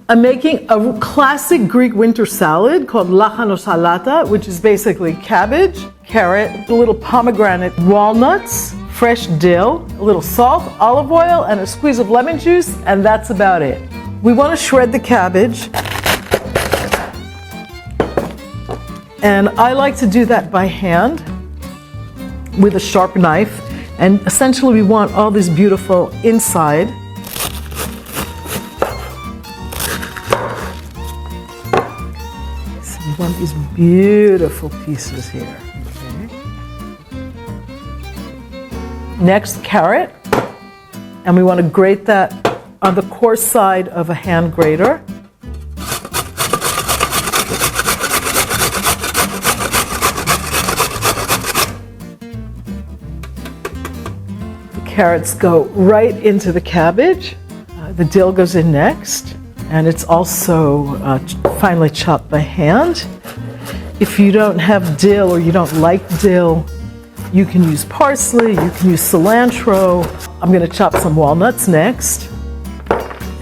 I'm making a classic Greek winter salad called Lahanosalata, which is basically cabbage, carrot, a little pomegranate, walnuts, fresh dill, a little salt, olive oil, and a squeeze of lemon juice, and that's about it. We want to shred the cabbage, and I like to do that by hand with a sharp knife, and essentially we want all this beautiful inside. So we want these beautiful pieces here. Okay. Next, carrot, and we want to grate that on the coarse side of a hand grater. Carrots go right into the cabbage. The dill goes in next, and it's also finely chopped by hand. If you don't have dill or you don't like dill, you can use parsley, you can use cilantro. I'm going to chop some walnuts next.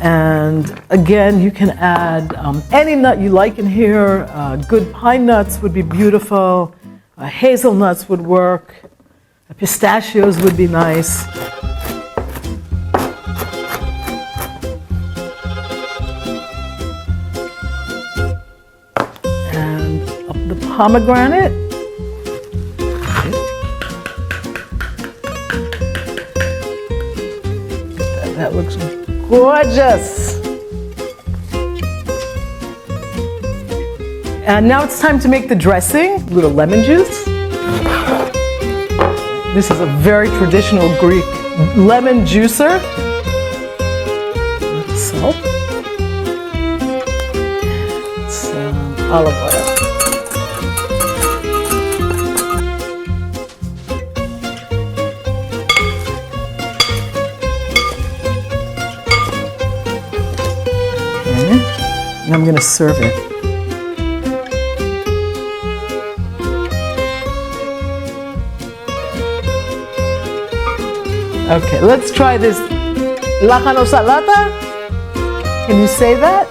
And again, you can add any nut you like in here. Good pine nuts would be beautiful. Hazelnuts would work. Pistachios would be nice. And the pomegranate. That looks gorgeous. And now it's time to make the dressing. A little lemon juice. This is a very traditional Greek lemon juicer. Salt. Some olive oil. Okay. And I'm going to serve it. Okay, let's try this Lahanosalata. Can you say that?